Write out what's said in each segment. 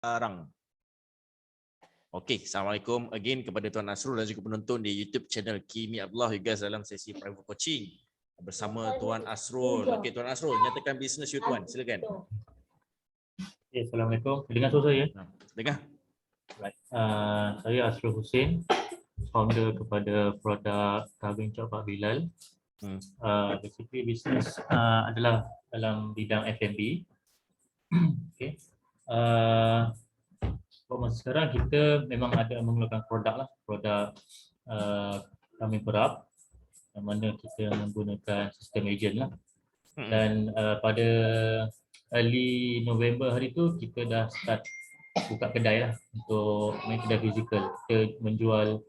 sekarang. Okey, Assalamualaikum again kepada Tuan Asrul dan juga penonton di YouTube channel Kimi Abdullah, you guys dalam sesi private coaching bersama Tuan Asrul. Okey, Tuan Asrul, nyatakan business you Tuan, silakan. Okay, Assalamualaikum. Dengar suara saya? Dengar. Right. Saya Asrul Hussein, founder kepada produk Kambing Chop Pak Bilal. Basically business adalah dalam bidang F&B. Okay. Masa sekarang kita memang ada mengeluarkan produk kambing perap yang mana kita menggunakan sistem agent lah. Dan pada early November hari tu kita dah start buka kedai lah untuk main kedai fizikal. Kita menjual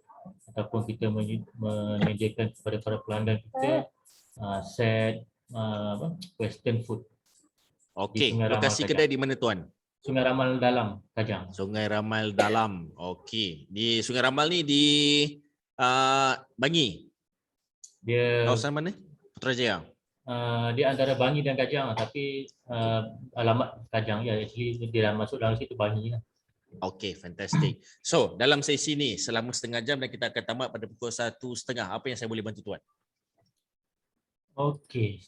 ataupun kita menyediakan kepada para pelanggan kita set western food. Okey, lokasi kedai di mana Tuan? Sungai Ramal Dalam, Kajang. Sungai Ramal Dalam. Okey. Di Sungai Ramal ni di Bangi. Dia kawasan mana? Putrajaya. Dia antara Bangi dan Kajang, tapi alamat Kajang ya. Actually dia dah masuk dalam situ Bangi lah. Okey, fantastic. So, dalam sesi ni selama setengah jam dan kita akan tamat pada pukul 1:30. Apa yang saya boleh bantu Tuan? Okey.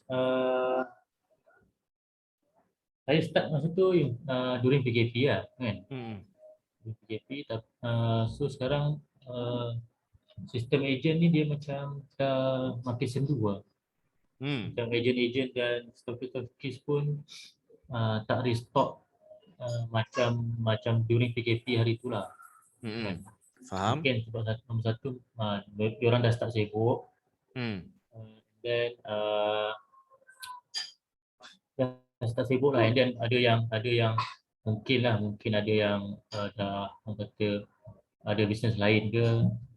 Saya start masa tu during PKP lah kan. PKP, so sekarang sistem agent ni dia macam dah makin sendu lah. Macam agent-agent dan stokis pun tak restock macam during PKP hari tu lah. Kan? Faham. Mungkin sebab nombor satu diorang dah start sibuk. Then start sibuk lah, dan ada yang mungkin ada yang dah kata ada bisnes lain ke,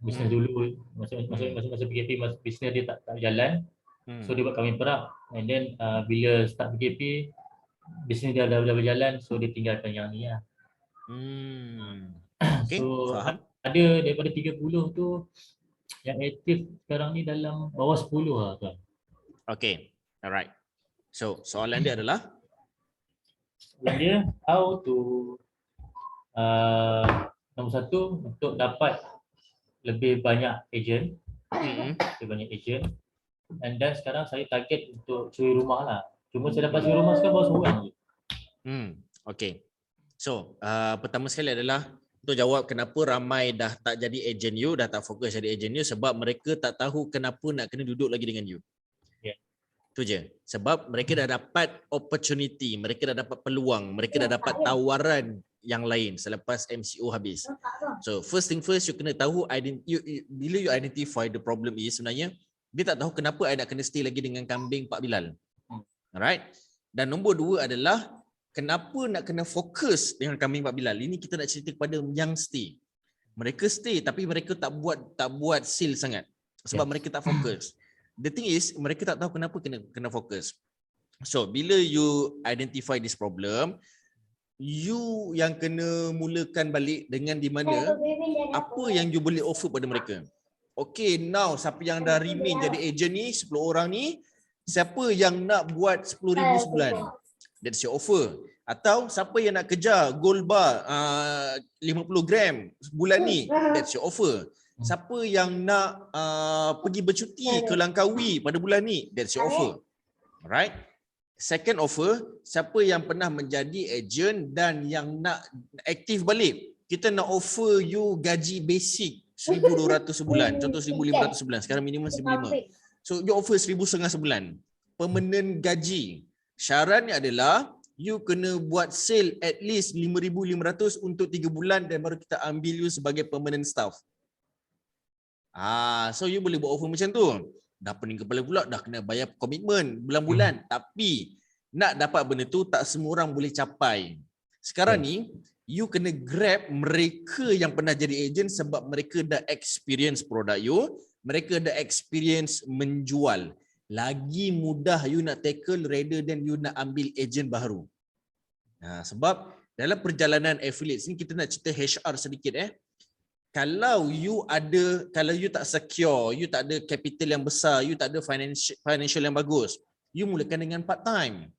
bisnes dulu masa PKP bisnes dia tak jalan, so dia buat kambing perap, and then bila start PKP bisnes dia dah berjalan, so dia tinggalkan yang ni lah. Okay, so faham. Ada daripada 30 tu yang aktif sekarang ni dalam bawah 10 lah Tuan. Okay, alright. So, soalan dia adalah? Soalan dia, how to nombor satu, untuk dapat lebih banyak agent. And then sekarang saya target untuk curi rumah lah. Cuma saya dapat curi rumah sekarang baru seorang je. Okay. So, pertama sekali adalah untuk jawab kenapa ramai dah tak jadi agent you, dah tak fokus jadi agent you, sebab mereka tak tahu kenapa nak kena duduk lagi dengan you. Itu je. Sebab mereka dah dapat opportunity, mereka dah dapat peluang, mereka dah dapat tawaran yang lain selepas MCO habis. So first thing first, you kena tahu bila you identify the problem is sebenarnya dia tak tahu kenapa I nak kena stay lagi dengan kambing Pak Bilal. Alright. Dan nombor dua adalah kenapa nak kena fokus dengan kambing Pak Bilal. Ini kita nak cerita kepada yang stay. Mereka stay tapi mereka tak buat sale sangat sebab mereka tak fokus. The thing is, mereka tak tahu kenapa kena fokus. So, bila you identify this problem, you yang kena mulakan balik dengan di mana apa yang you boleh offer pada mereka. Okay, now siapa yang dah remain jadi agent ni, 10 orang ni, siapa yang nak buat 10,000 sebulan? That's your offer. Atau siapa yang nak kejar gold bar 50 gram bulan ni? That's your offer. Siapa yang nak pergi bercuti ke Langkawi pada bulan ni? That's your offer. Alright. Second offer, siapa yang pernah menjadi agent dan yang nak aktif balik. Kita nak offer you gaji basic 1,200 sebulan. Contoh 1,500 sebulan. Sekarang minimum 1,500. So you offer 1,500 sebulan. Permanent gaji. Syaratnya adalah you kena buat sale at least 5,500 untuk 3 bulan dan baru kita ambil you sebagai permanent staff. So you boleh buat offer macam tu. Dah pening kepala pula, dah kena bayar komitmen bulan-bulan. Tapi nak dapat benda tu tak semua orang boleh capai. Sekarang ni you kena grab mereka yang pernah jadi agent sebab mereka dah experience produk you, mereka dah experience menjual. Lagi mudah you nak tackle rather than you nak ambil agent baru. Sebab dalam perjalanan affiliates ni kita nak cerita HR sedikit Kalau you tak secure, you tak ada capital yang besar, you tak ada financial yang bagus, you mulakan dengan part time.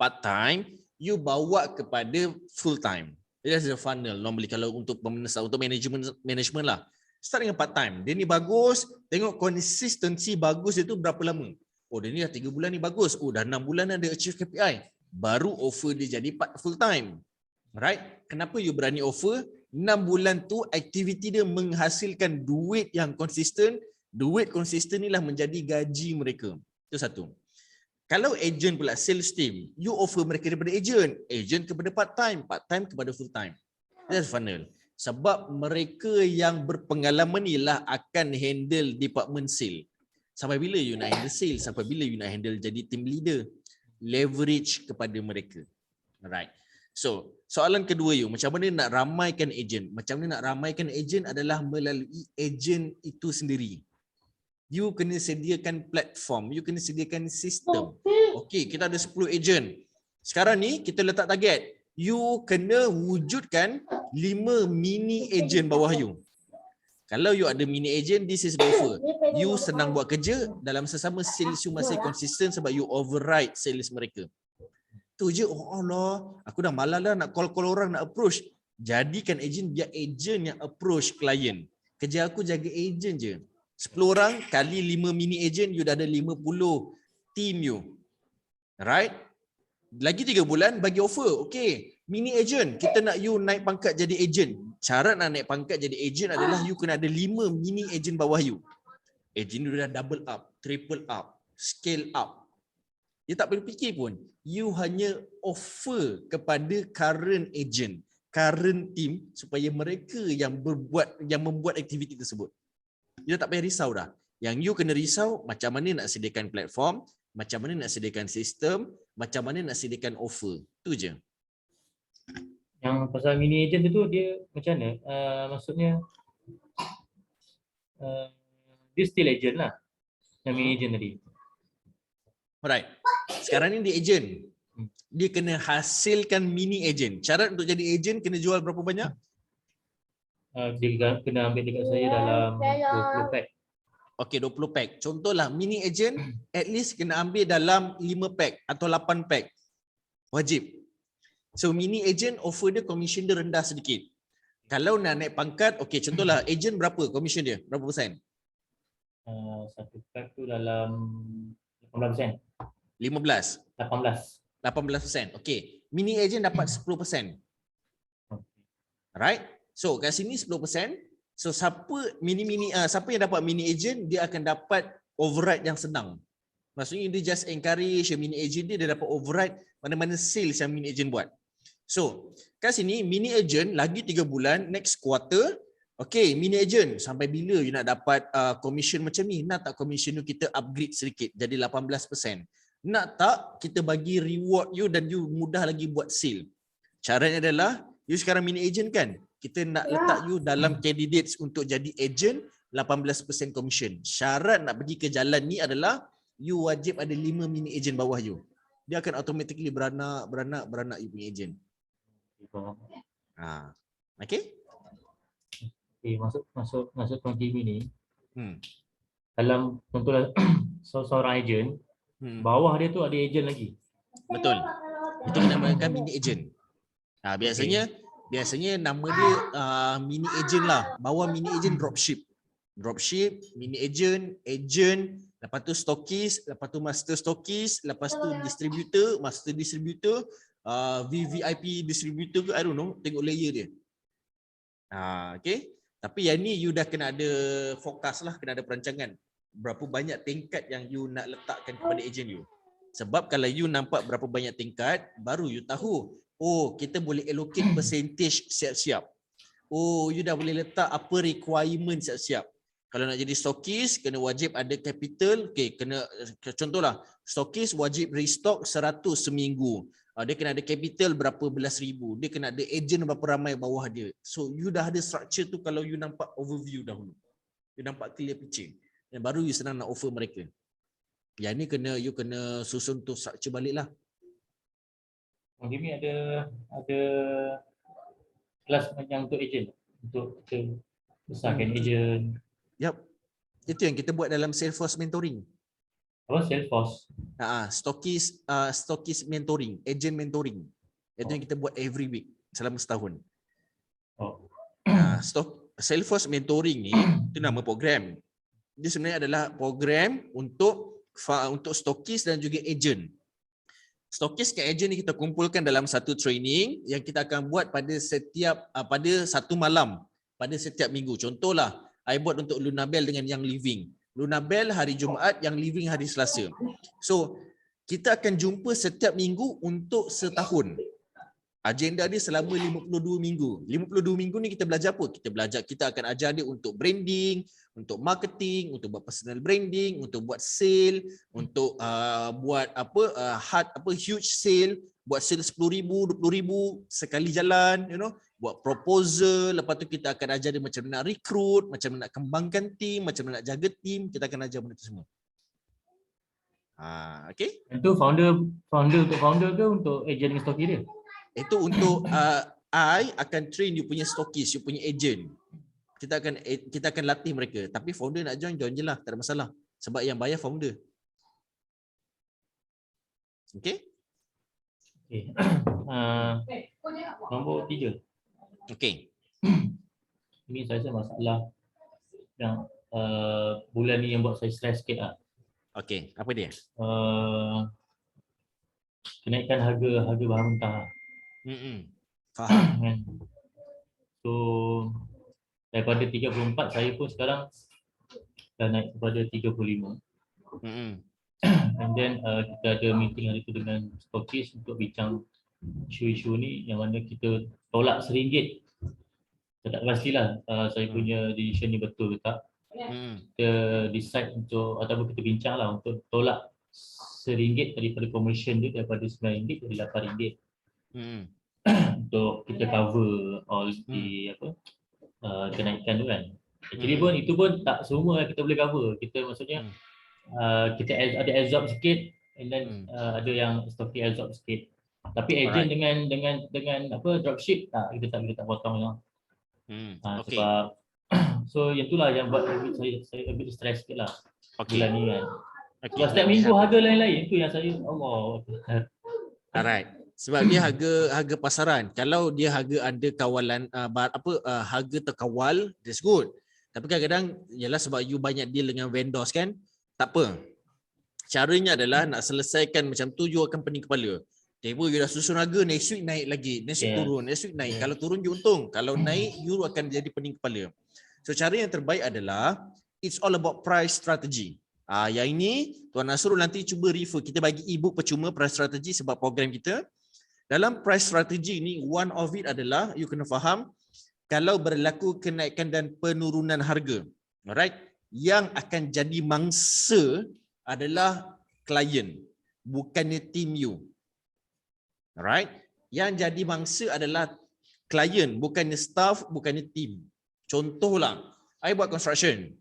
Part time, you bawa kepada full time. That's the funnel normally kalau untuk untuk management lah. Start dengan part time. Dia ni bagus, tengok consistency bagus dia tu berapa lama. Oh dia ni dah 3 bulan ni bagus. Oh dah 6 bulan dah dia achieve KPI. Baru offer dia jadi part full time. Right? Kenapa you berani offer? 6 bulan tu aktiviti dia menghasilkan duit yang konsisten. Duit konsisten ni lah menjadi gaji mereka. Itu satu. Kalau agent pula, sales team, you offer mereka daripada agent kepada part time kepada full time. That's funnel. Sebab mereka yang berpengalaman ni lah akan handle department sale. Sampai bila you nak handle sales? Sampai bila you nak handle jadi team leader? Leverage kepada mereka. Alright. So, soalan kedua you, macam mana nak ramaikan agent? Macam mana nak ramaikan agent adalah melalui agent itu sendiri. You kena sediakan platform, you kena sediakan sistem. Okey, kita ada 10 agent. Sekarang ni kita letak target. You kena wujudkan 5 mini agent bawah you. Kalau you ada mini agent, this is the offer. You senang buat kerja, dalam sesama sales you masih konsisten sebab you override sales mereka. Tu je, oh Allah, aku dah malas dah nak call-call orang, nak approach. Jadikan agent, biar agent yang approach klien. Kerja aku jaga agent je. 10 orang kali 5 mini agent, you dah ada 50 team you. Right? Lagi 3 bulan bagi offer. Okay, mini agent, kita nak you naik pangkat jadi agent. Cara nak naik pangkat jadi agent adalah you kena ada 5 mini agent bawah you. Agent you dah double up, triple up, scale up. You tak perlu fikir pun. You hanya offer kepada current agent, current team supaya mereka yang membuat aktiviti tersebut. You tak payah risau dah. Yang you kena risau macam mana nak sediakan platform, macam mana nak sediakan sistem, macam mana nak sediakan offer. Tu je. Yang pasal mini agent tu dia macam mana? Maksudnya dia still agent lah. Yang mini agent tadi. Alright. Sekarang ni dia agent. Dia kena hasilkan mini agent. Syarat untuk jadi agent kena jual berapa banyak? Dia kena ambil dekat saya dalam 20 pack. Okey, 20 pack. Contohlah mini agent at least kena ambil dalam 5 pack atau 8 pack. Wajib. So mini agent offer dia commission dia rendah sedikit. Kalau nak naik pangkat, okey contohlah agent berapa commission dia? Berapa persen? Satu pack tu dalam 18%. 15. 18%. Okey. Mini agent dapat 10%. Alright? So kat sini 10%. So siapa yang dapat mini agent, dia akan dapat override yang senang. Maksudnya dia just encourage mini agent dia dapat override mana-mana sales yang mini agent buat. So kat sini mini agent lagi 3 bulan next quarter. Okay, mini agent sampai bila you nak dapat commission macam ni? Nak tak commission you kita upgrade sedikit jadi 18%? Nak tak kita bagi reward you dan you mudah lagi buat sale? Caranya adalah you sekarang mini agent kan? Kita nak letak you dalam candidates untuk jadi agent 18% commission. Syarat nak pergi ke jalan ni adalah you wajib ada 5 mini agent bawah you. Dia akan automatically beranak you punya agent. Okay? Okay, masuk TV ni. Dalam contohlah seorang agent, bawah dia tu ada agent lagi. Betul. Itu dinamakan mini agent. Biasanya nama dia mini agent lah. Bawah mini agent dropship, mini agent, lepas tu stokis, lepas tu master stokis, lepas tu distributor, master distributor, VVIP distributor ke, I don't know, tengok layer dia. Okay. Tapi yang ni you dah kena ada fokus lah, kena ada perancangan. Berapa banyak tingkat yang you nak letakkan kepada agent you. Sebab kalau you nampak berapa banyak tingkat, baru you tahu, oh kita boleh allocate percentage siap-siap. Oh you dah boleh letak apa requirement siap-siap. Kalau nak jadi stokis, kena wajib ada capital. Okay, kena contohlah, stokis wajib restock 100 seminggu. Dia kena ada capital berapa belas ribu. Dia kena ada agent berapa ramai bawah dia. So you dah ada structure tu kalau you nampak overview dahulu. You nampak clear picture. Dan baru you senang nak offer mereka. Yang ni you kena susun tu structure balik lah. Ini ada kelas yang untuk agent. Untuk kita besarkan agent. Yap. Itu yang kita buat dalam Salesforce mentoring. Apa Salesforce? Stokis mentoring, agent mentoring. Itu yang kita buat every week selama setahun. Oh. Salesforce mentoring ni itu nama program. Dia sebenarnya adalah program untuk stokis dan juga agent. Stokis dan agent ni kita kumpulkan dalam satu training yang kita akan buat pada satu malam pada setiap minggu. Contohlah, I buat untuk Lunabel dengan Yang Living. Lunabel hari Jumaat, Yang Living hari Selasa. So, kita akan jumpa setiap minggu untuk setahun. Agenda dia selama 52 minggu. 52 minggu ni kita belajar apa? Kita akan ajar dia untuk branding, untuk marketing, untuk buat personal branding, untuk buat sale, untuk buat huge sale, buat sale 10,000, 20,000 sekali jalan, buat proposal. Lepas tu kita akan ajar dia macam mana nak recruit, macam mana nak kembangkan team, macam mana nak jaga team. Kita akan ajar benda tu semua. Okay? Itu founder ke untuk agent ni stoki dia? Itu untuk I akan train you punya stokis, you punya agent. Kita akan latih mereka. Tapi founder nak join je lah, tak ada masalah. Sebab yang bayar founder. Okay? Okay. Nombor 3. Okay. Ini saya rasa masalah yang bulan ni yang buat saya stres sikit lah. Okay, apa dia? Kenaikan harga bahan mentah. Faham. So daripada 34 saya pun sekarang dah naik kepada 35. And then kita ada meeting hari tu dengan stokis untuk bincang isu-isu ni yang mana kita tolak RM1. Saya tak pastilah saya punya decision ni betul ke tak. Kita decide untuk ataupun kita bincang lah untuk tolak RM1 daripada commission dia daripada RM9 jadi RM8. Untuk kita cover all the kenaikan tu kan. Actually pun itu pun tak semua kita boleh cover. Kita maksudnya kita ada absorb sikit and then ada yang stocking absorb sikit. Tapi agent dengan dropship kita tak potong lah. Okay. Sebab so yang itulah yang buat saya a bit stress sikit lah bulan ni kan. Sebab setiap minggu harga lain-lain tu yang saya Allah. Alright. Sebab dia harga pasaran. Kalau dia harga under kawalan harga terkawal, that's good. Tapi kadang-kadang ialah sebab you banyak deal dengan vendors kan, tak apa. Caranya adalah nak selesaikan macam tu, you akan pening kepala. Tiba you dah susun harga, next week naik lagi, next week turun, next week naik. Kalau turun you untung, kalau naik you akan jadi pening kepala. So cara yang terbaik adalah it's all about price strategy. Yang ini Tuan Nasrul nanti cuba refer, kita bagi ebook percuma price strategy sebab program kita. Dalam price strategy ni, one of it adalah you kena faham kalau berlaku kenaikan dan penurunan harga, alright, yang akan jadi mangsa adalah klien, bukannya team you. Alright, yang jadi mangsa adalah klien, bukannya staff, bukannya team. Contohlah, I buat construction,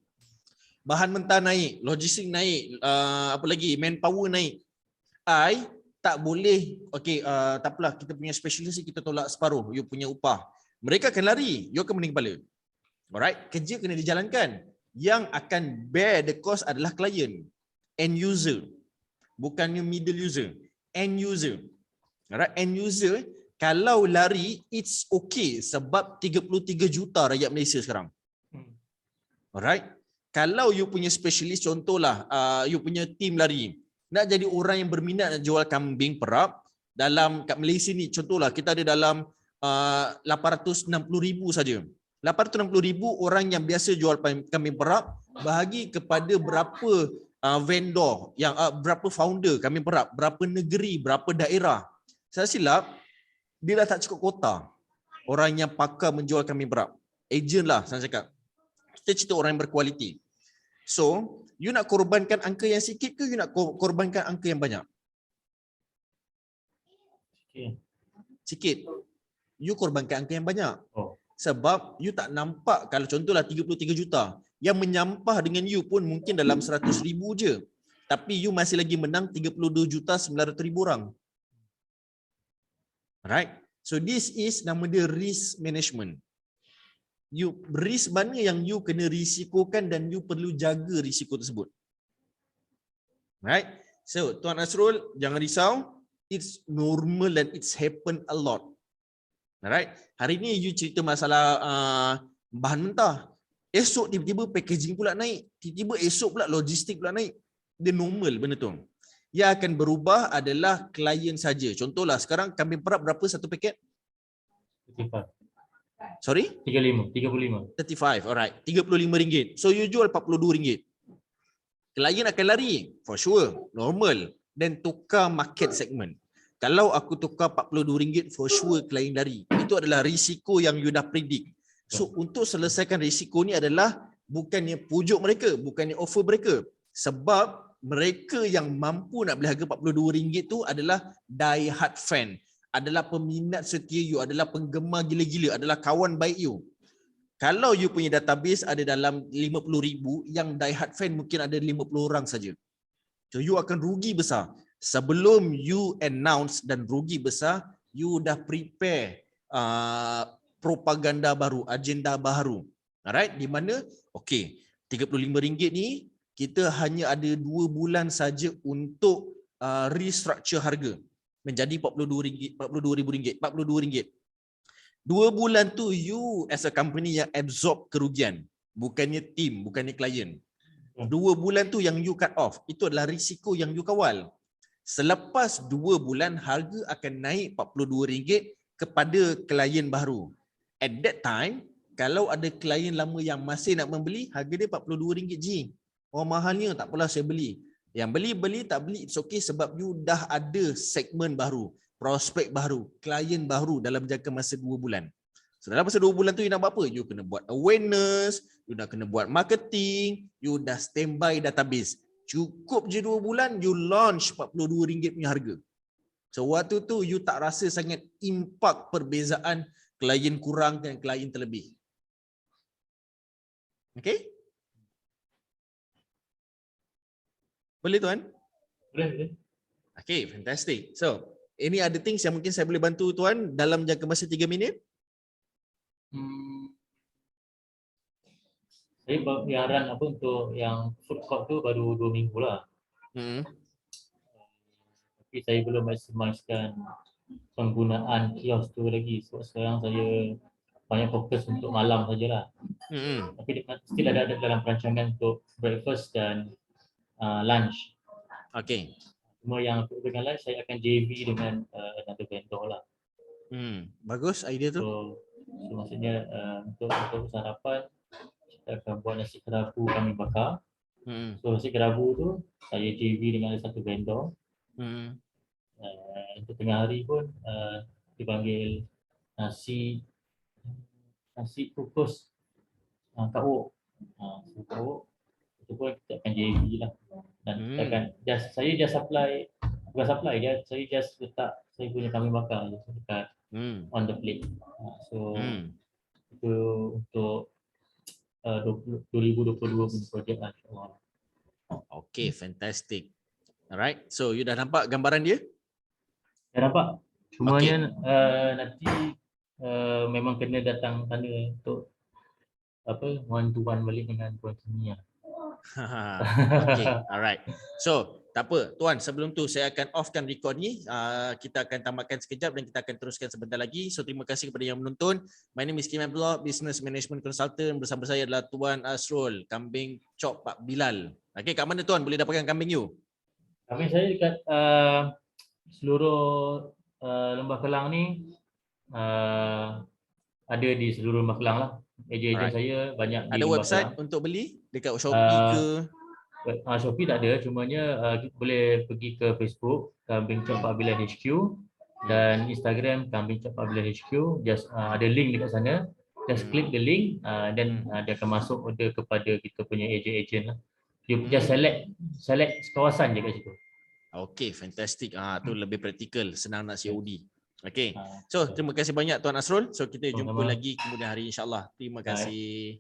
bahan mentah naik, logistik naik, apa lagi, manpower naik. I tak boleh, tak apalah, kita punya specialist kita tolak separuh, you punya upah. Mereka akan lari, you akan pening kepala. Alright, kerja kena dijalankan. Yang akan bear the cost adalah klien, end user. Bukannya middle user, end user. Alright, end user kalau lari, it's okay sebab 33 juta rakyat Malaysia sekarang. Alright, kalau you punya specialist, contohlah, you punya team lari, nak jadi orang yang berminat nak jual kambing perap dalam kat Malaysia ni, contohlah kita ada dalam 860,000 saja. 860,000 orang yang biasa jual kambing perap bahagi kepada berapa vendor, yang berapa founder kambing perap, berapa negeri, berapa daerah. Saya silap dia dah tak cukup kota orang yang pakar menjual kambing perap. Agent lah saya cakap. Kita cerita orang yang berkualiti. So, you nak korbankan angka yang sikit ke you nak korbankan angka yang banyak? Sikit. You korbankan angka yang banyak. Sebab you tak nampak, kalau contohlah 33 juta, yang menyampah dengan you pun mungkin dalam 100,000 je. Tapi you masih lagi menang 32,900,000 orang. Alright. So this is nama dia risk management. You risk mana yang you kena risikokan dan you perlu jaga risiko tersebut. Right? So Tuan Nasrul, jangan risau, it's normal and it's happen a lot. Alright. Hari ni you cerita masalah bahan mentah. Esok tiba-tiba packaging pula naik. Tiba-tiba esok pula logistik pula naik. Dia normal benda tu. Yang akan berubah adalah klien saja. Contohlah sekarang kambing perap berapa satu paket? 35. Sorry? 35. 35. Alright. RM35. So you jual RM42. Klien akan lari. For sure. Normal. Dan tukar market segment. Kalau aku tukar RM42, for sure klien lari. Itu adalah risiko yang you dah predict. So untuk selesaikan risiko ni adalah bukannya pujuk mereka, bukannya offer mereka. Sebab mereka yang mampu nak beli harga RM42 tu adalah die hard fan. Adalah peminat setia you, adalah penggemar gila-gila, adalah kawan baik you. Kalau you punya database ada dalam 50,000, yang die hard fan mungkin ada 50 orang saja. So you akan rugi besar. Sebelum you announce dan rugi besar, you dah prepare propaganda baru, agenda baru. Alright, di mana okey, RM35 ni kita hanya ada 2 bulan saja untuk restructure harga menjadi RM42. 2 bulan tu you as a company yang absorb kerugian, bukannya team, bukannya klien. 2 bulan tu yang you cut off, itu adalah risiko yang you kawal. Selepas 2 bulan harga akan naik RM42 kepada klien baru. At that time, kalau ada klien lama yang masih nak membeli, harga dia RM42 je. Oh mahalnya, tak apalah saya beli. Yang beli, tak beli, it's okay sebab you dah ada segmen baru, prospek baru, klien baru dalam jangka masa 2 bulan. So dalam masa 2 bulan tu you nak buat apa? You kena buat awareness, you nak kena buat marketing, you dah standby database. Cukup je 2 bulan, you launch RM42 punya harga. So waktu tu you tak rasa sangat impak perbezaan klien kurang dan klien terlebih. Okay? Boleh tuan? Boleh. Okay, fantastic. So, ini ada things yang mungkin saya boleh bantu tuan dalam jangka masa 3 minit? Saya yang run apa untuk yang food court tu baru 2 minggu lah. Tapi saya belum maksimalkan penggunaan kios tu lagi. Sebab sekarang saya banyak fokus untuk malam sajalah. Tapi still ada dalam perancangan untuk breakfast dan lunch. Okay. Cuma yang dengan lunch saya akan JV dengan another vendor lah. Bagus idea tu. So maksudnya untuk sarapan kita akan buat nasi kerabu kami bakar. So nasi kerabu tu saya JV dengan satu vendor. Untuk tengah hari pun dipanggil nasi kukus kauk. Kauk itu pun kita akan JV lah. Dan kita akan saya just supply, bukan supply dia, saya just letak saya punya kami bakar je dekat on the plate. So itu untuk 2022 punya projek lah, insyaAllah. Okay, fantastic. Alright, so you dah nampak gambaran dia? Dah nampak. Cumanya nanti memang kena datang sana untuk one to one balik dengan Tuan Kimi lah. Okay, alright. So, tak apa. Tuan, sebelum tu saya akan offkan record ni. Kita akan tamatkan sekejap dan kita akan teruskan sebentar lagi. So, terima kasih kepada yang menonton. My name is Kim Abdullah, Business Management Consultant. Bersama saya adalah Tuan Asrul, kambing chop Pak Bilal. Okay, kat mana Tuan boleh dapatkan kambing you? Kambing saya dekat seluruh Lembah Kelang ni. Ada di seluruh Lembah Kelang lah. Ejen saya banyak di ada Lembah website Kelang. untuk beli dekat Shopee ke? Shopee tak ada, cumanya boleh pergi ke Facebook Kambing Chop Pak Bilal HQ dan Instagram Kambing Chop Pak Bilal HQ. Just ada link dekat sana. Just click the link dan dia akan masuk order kepada kita punya ejen lah. You just select kawasan je kat situ. Okay, fantastic. Tu lebih praktikal, senang nak COD. Okay. So, terima kasih banyak Tuan Asrul. So, kita jumpa lagi kemudian hari insya-Allah. Terima kasih.